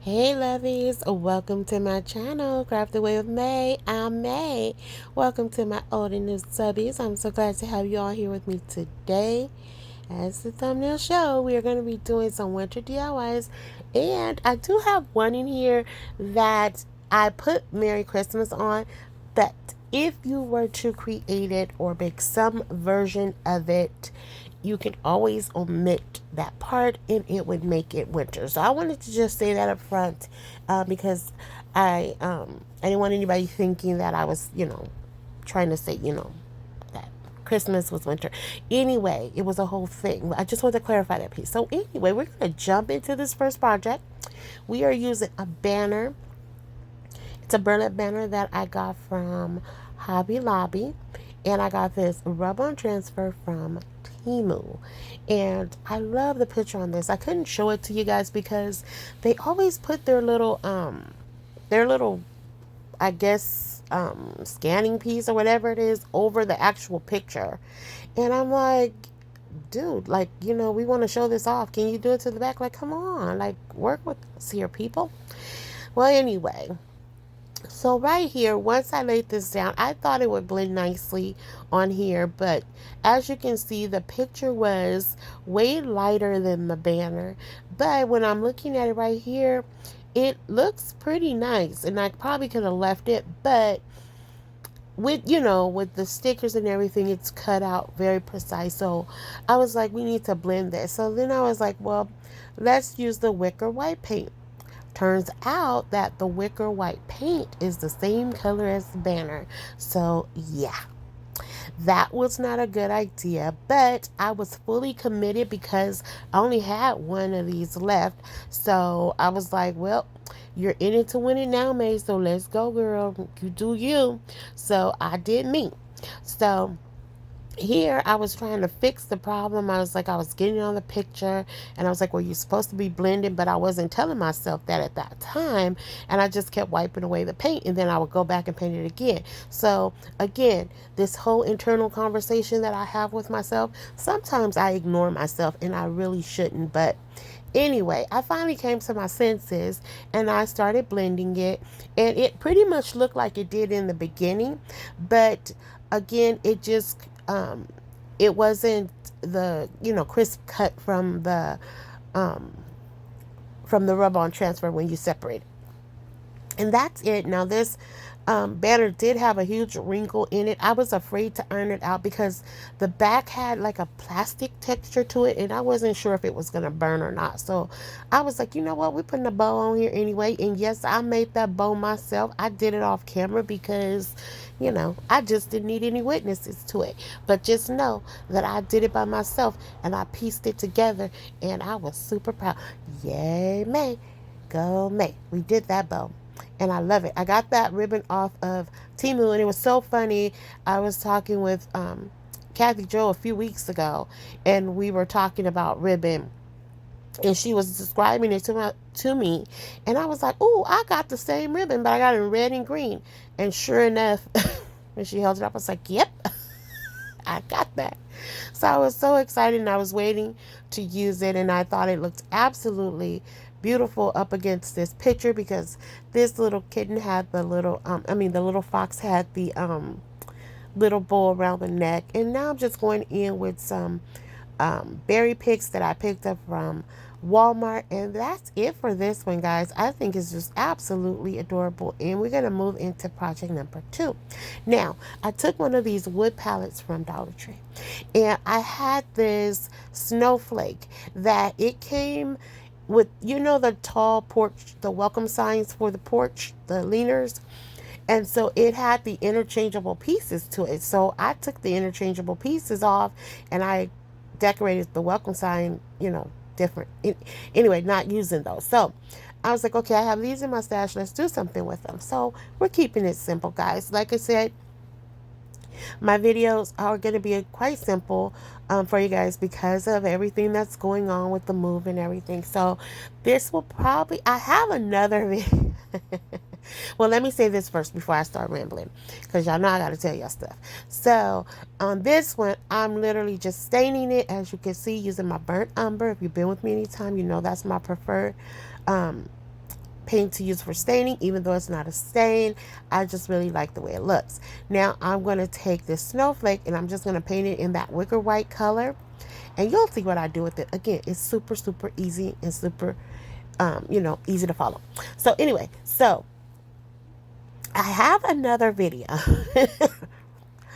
Hey lovies, welcome to my channel, Craft the Way of May. I'm May. Welcome to my old and new subbies. I'm so glad to have you all here with me today. As the thumbnail show, we are going to be doing some winter DIYs. And I do have one in here that I put Merry Christmas on. But if you were to create it or make some version of it, you can always omit that part and it would make it winter. So I wanted to just say that up front because I didn't want anybody thinking that I was, trying to say, that Christmas was winter. Anyway, it was a whole thing. I just wanted to clarify that piece. So anyway, we're going to jump into this first project. We are using a banner. It's a burlap banner that I got from Hobby Lobby. And I got this rub-on transfer from Temu. And I love the picture on this. I couldn't show it to you guys because they always put their little, I guess, scanning piece or whatever it is over the actual picture. And I'm like, dude, like, we want to show this off. Can you do it to the back? Like, come on, like, work with us here, people. Well, anyway, so right here, once I laid this down, I thought it would blend nicely on here, but as you can see, the picture was way lighter than the banner. But when I'm looking at it right here, it looks pretty nice, and I probably could have left it, but with the stickers and everything, it's cut out very precise. So I was like, we need to blend this. So then I was like, well, let's use the wicker white paint. Turns out that the wicker white paint is the same color as the banner. So yeah, that was not a good idea, but I was fully committed because I only had one of these left. So I was like, well, you're in it to win it now, May. So let's go, girl. You do you. So I did me. So here I was trying to fix the problem. I was like, I was getting on the picture and I was like, well, you're supposed to be blending, but I wasn't telling myself that at that time. And I just kept wiping away the paint and then I would go back and paint it again. So again, this whole internal conversation that I have with myself, sometimes I ignore myself and I really shouldn't. But anyway, I finally came to my senses and I started blending it, and it pretty much looked like it did in the beginning, but again, it wasn't the crisp cut um from the rub-on transfer when you separate it. And that's it. Now this banner did have a huge wrinkle in it. I was afraid to iron it out because the back had like a plastic texture to it and I wasn't sure if it was going to burn or not. So I was like, you know what? We're putting a bow on here anyway. And yes, I made that bow myself. I did it off camera because, I just didn't need any witnesses to it. But just know that I did it by myself and I pieced it together and I was super proud. Yay, May. Go, May. We did that bow and I love it. I got that ribbon off of Temu, and it was so funny. I was talking with Kathy Joe a few weeks ago, and we were talking about ribbon, and she was describing it to me, and I was like, "Oh, I got the same ribbon, but I got it in red and green." And sure enough, when she held it up, I was like, "Yep, I got that." So I was so excited and I was waiting to use it, and I thought it looked absolutely beautiful up against this picture because this little kitten had the little the little fox had the little bow around the neck. And now I'm just going in with some berry picks that I picked up from Walmart, and that's it for this one, guys. I think it's just absolutely adorable, and we're going to move into project number 2. Now I took one of these wood pallets from Dollar Tree, and I had this snowflake that it came with, the tall porch, the welcome signs for the porch, the leaners. And so it had the interchangeable pieces to it. So I took the interchangeable pieces off and I decorated the welcome sign, different. Anyway, not using those. So I was like, okay, I have these in my stash. Let's do something with them. So we're keeping it simple, guys. Like I said, my videos are going to be quite simple for you guys because of everything that's going on with the move and everything. So this will probably, I have another video. Well, let me say this first before I start rambling, because y'all know I got to tell y'all stuff. So on this one, I'm literally just staining it, as you can see, using my burnt umber. If you've been with me anytime, you know that's my preferred paint to use for staining, even though it's not a stain. I just really like the way it looks. Now I'm going to take this snowflake and I'm just going to paint it in that wicker white color. And you'll see what I do with it. Again, it's super, super easy and super, easy to follow. So anyway, so I have another video. I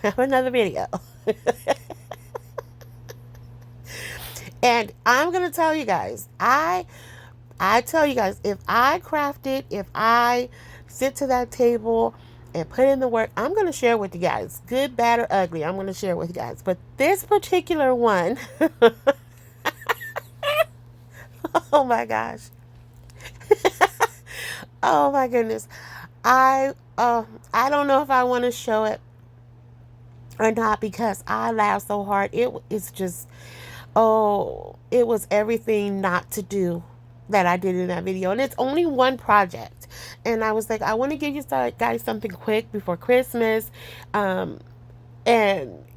have another video. And I'm going to tell you guys, I tell you guys, if I craft it, if I sit to that table and put in the work, I'm going to share with you guys. Good, bad, or ugly, I'm going to share with you guys. But this particular one, oh my gosh. Oh my goodness. I don't know if I want to show it or not because I laughed so hard. It's just, it was everything not to do that I did in that video. And it's only one project. And I was like, I want to give you guys something quick before Christmas. And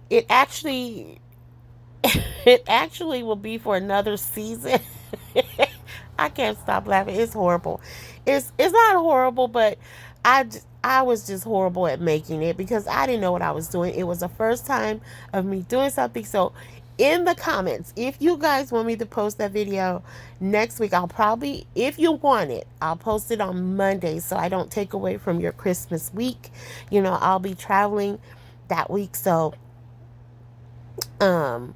it actually will be for another season. I can't stop laughing. It's horrible. It's not horrible, but I was just horrible at making it because I didn't know what I was doing. It was the first time of me doing something. So in the comments, if you guys want me to post that video next week, I'll probably, if you want it, I'll post it on Monday so I don't take away from your Christmas week. I'll be traveling that week. So, I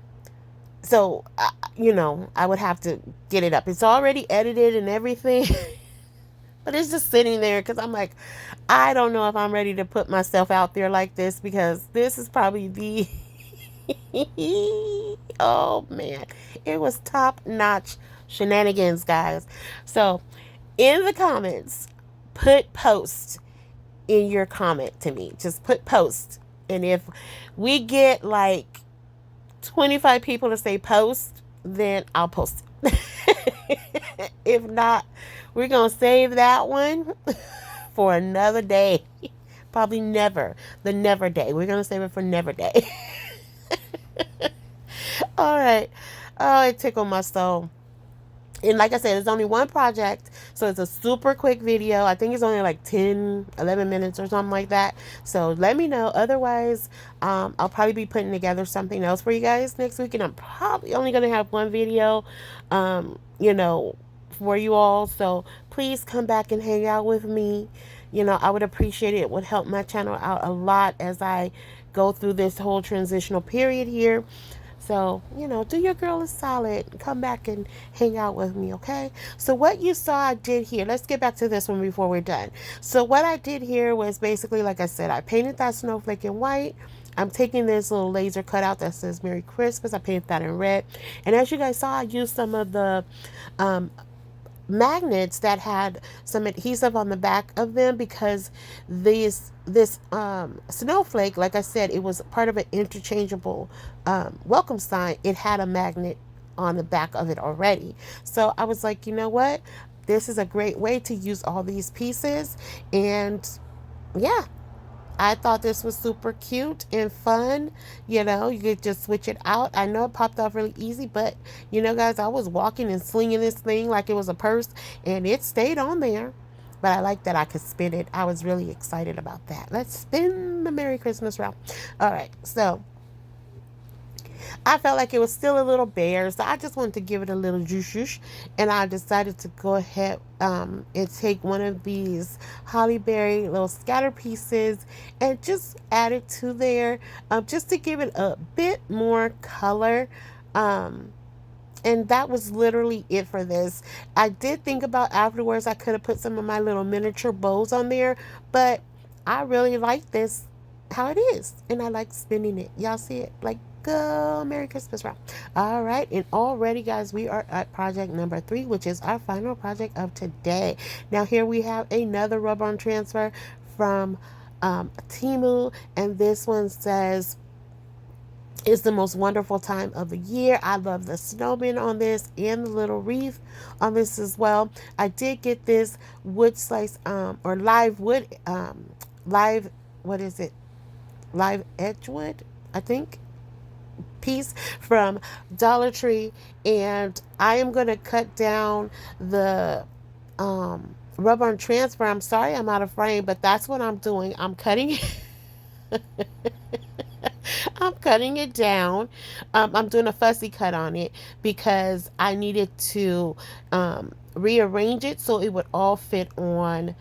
would have to get it up. It's already edited and everything, but it's just sitting there because I'm like, I don't know if I'm ready to put myself out there like this because this is probably the oh man, it was top-notch shenanigans, guys. So in the comments, put post in your comment to me. Just put post, and if we get like 25 people to say post, then I'll post it. If not, we're gonna save that one for another day. Probably never, the never day. We're gonna save it for never day. All right. Oh, it tickled my soul. And like I said, it's only one project, so it's a super quick video. I think it's only like 10, 11 minutes or something like that. So let me know. Otherwise, I'll probably be putting together something else for you guys next week. And I'm probably only going to have one video, for you all. So please come back and hang out with me. I would appreciate it. It would help my channel out a lot as I go through this whole transitional period here. So, do your girl a solid. Come back and hang out with me, okay? So what you saw I did here, let's get back to this one before we're done. So what I did here was basically, like I said, I painted that snowflake in white. I'm taking this little laser cutout that says Merry Christmas. I painted that in red. And as you guys saw, I used some of the magnets that had some adhesive on the back of them because this snowflake, like I said, it was part of an interchangeable welcome sign. It had a magnet on the back of it already. So I was like, you know what? This is a great way to use all these pieces. And yeah, I thought this was super cute and fun. You could just switch it out. I know it popped off really easy, but guys, I was walking and slinging this thing like it was a purse and it stayed on there. But I like that I could spin it. I was really excited about that. Let's spin the Merry Christmas round. All right, so I felt like it was still a little bare, so I just wanted to give it a little juice, and I decided to go ahead and take one of these holly berry little scatter pieces and just add it to there, just to give it a bit more color. And that was literally it for this. I did think about afterwards I could have put some of my little miniature bows on there, but I really like this how it is, and I like spinning it. Y'all see it? Like, go Merry Christmas round. All right, and already, guys, we are at project number 3, which is our final project of today. Now here we have another rub-on transfer from Temu, and this one says, it's the most wonderful time of the year. I love the snowman on this and the little wreath on this as well. I did get this wood slice or live wood live, what is it, live edgewood, I think, piece from Dollar Tree, and I am going to cut down the rub-on transfer. I'm sorry I'm out of frame, but that's what I'm doing. I'm cutting I'm cutting it down. I'm doing a fussy cut on it because I needed to rearrange it so it would all fit on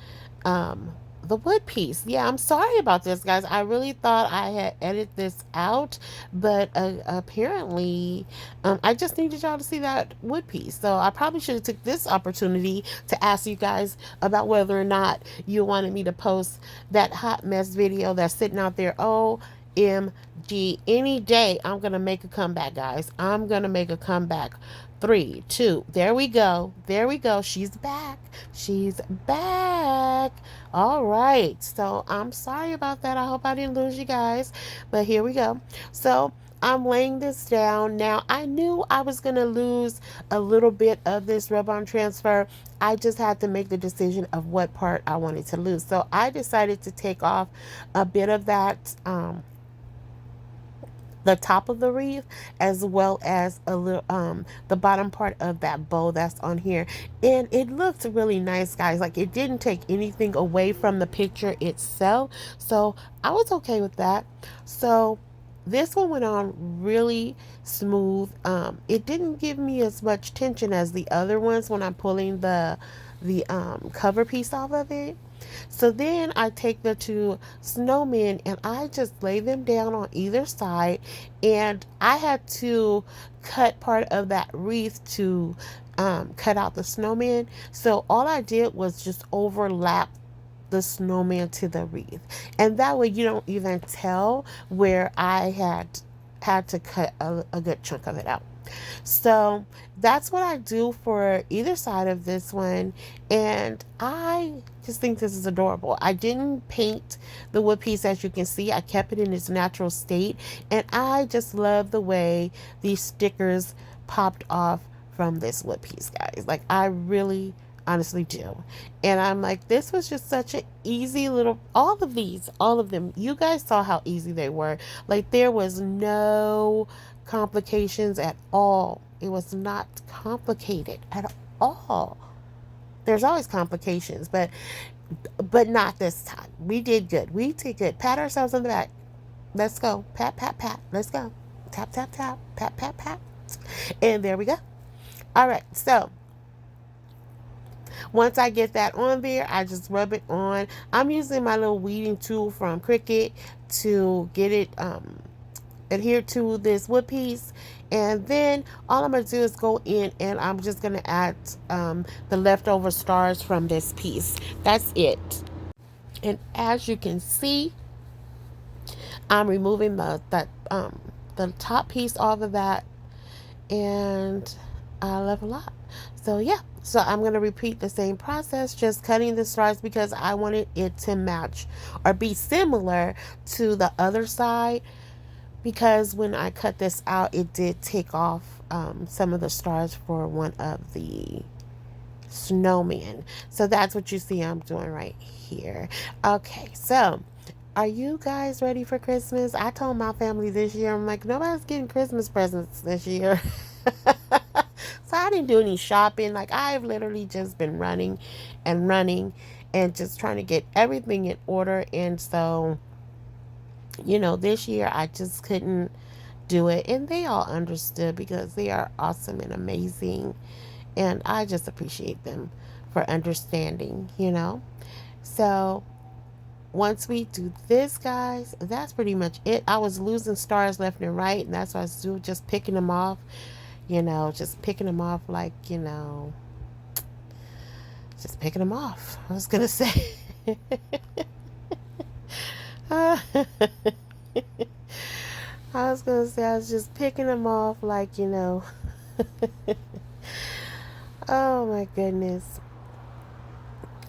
um, the wood piece. Yeah, I'm sorry about this, guys. I really thought I had edited this out, but apparently I just needed y'all to see that wood piece. So I probably should have took this opportunity to ask you guys about whether or not you wanted me to post that hot mess video that's sitting out there. OMG, any day I'm gonna make a comeback, guys. I'm gonna make a comeback. Three, two, there we go. There we go. She's back. She's back. All right. So I'm sorry about that. I hope I didn't lose you guys. But here we go. So I'm laying this down. Now, I knew I was going to lose a little bit of this rub-on transfer. I just had to make the decision of what part I wanted to lose. So I decided to take off a bit of that the top of the wreath, as well as a little the bottom part of that bow that's on here, and it looked really nice, guys. Like, it didn't take anything away from the picture itself, so I was okay with that. So this one went on really smooth. It didn't give me as much tension as the other ones when I'm pulling the cover piece off of it. So then I take the two snowmen and I just lay them down on either side, and I had to cut part of that wreath to cut out the snowman. So all I did was just overlap the snowman to the wreath, and that way you don't even tell where I had to cut a good chunk of it out. So that's what I do for either side of this one. And I just think this is adorable. I didn't paint the wood piece, as you can see. I kept it in its natural state. And I just love the way these stickers popped off from this wood piece, guys. Like, I really honestly do. And I'm like, this was just such an easy little, all of these, all of them, you guys saw how easy they were. Like, there was no complications at all. It was not complicated at all. There's always complications, but not this time. We did good. We did good. Pat ourselves on the back. Let's go. Pat, pat, pat. Let's go. Tap, tap, tap. Pat, pat, pat. And there we go. All right. So once I get that on there, I just rub it on. I'm using my little weeding tool from Cricut to get it adhere to this wood piece. And then all I'm going to do is go in and I'm just going to add the leftover stars from this piece. That's it. And as you can see, I'm removing the top piece off of that, and I love a lot. So yeah, so I'm going to repeat the same process, just cutting the stars because I wanted it to match or be similar to the other side, because when I cut this out, it did take off some of the stars for one of the snowmen. So that's what you see I'm doing right here. Okay, so are you guys ready for Christmas? I told my family this year, I'm like, nobody's getting Christmas presents this year. So I didn't do any shopping. Like, I've literally just been running and running and just trying to get everything in order. And so, you know, this year I just couldn't do it. And they all understood because they are awesome and amazing. And I just appreciate them for understanding, you know. So once we do this, guys, that's pretty much it. I was losing stars left and right, and that's what I was doing, just picking them off, you know, just picking them off like, you know, just picking them off. I was going to say. I was going to say I was just picking them off like, you know. Oh, my goodness.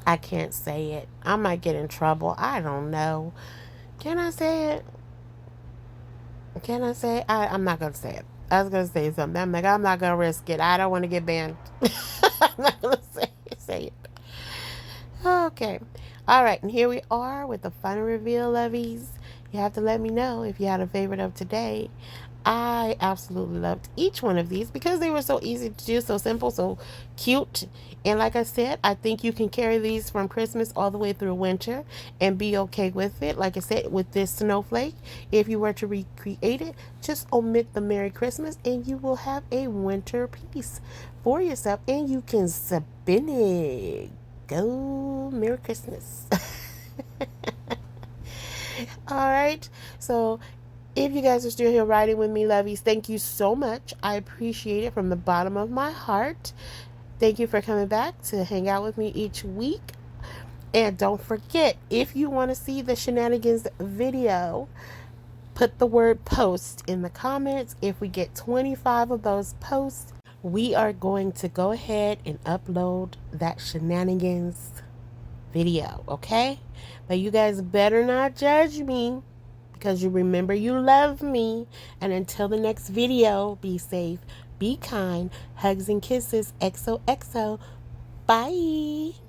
I can't say it. I might get in trouble. I don't know. Can I say it? Can I say it? I'm not going to say it. I was going to say something. I'm like, I'm not going to risk it. I don't want to get banned. I'm not going to say it. Okay. All right. And here we are with the final reveal, lovies. You have to let me know if you had a favorite of today. I absolutely loved each one of these because they were so easy to do, so simple, so cute. And like I said, I think you can carry these from Christmas all the way through winter and be okay with it. Like I said, with this snowflake, if you were to recreate it, just omit the Merry Christmas and you will have a winter piece for yourself and you can spin it. Go Merry Christmas. All right. So if you guys are still here riding with me, lovies, thank you so much. I appreciate it from the bottom of my heart. Thank you for coming back to hang out with me each week. And don't forget, if you want to see the shenanigans video, put the word post in the comments. If we get 25 of those posts, we are going to go ahead and upload that shenanigans video, okay? But you guys better not judge me because you remember you love me. And until the next video, be safe, be kind, hugs and kisses, XOXO. Bye.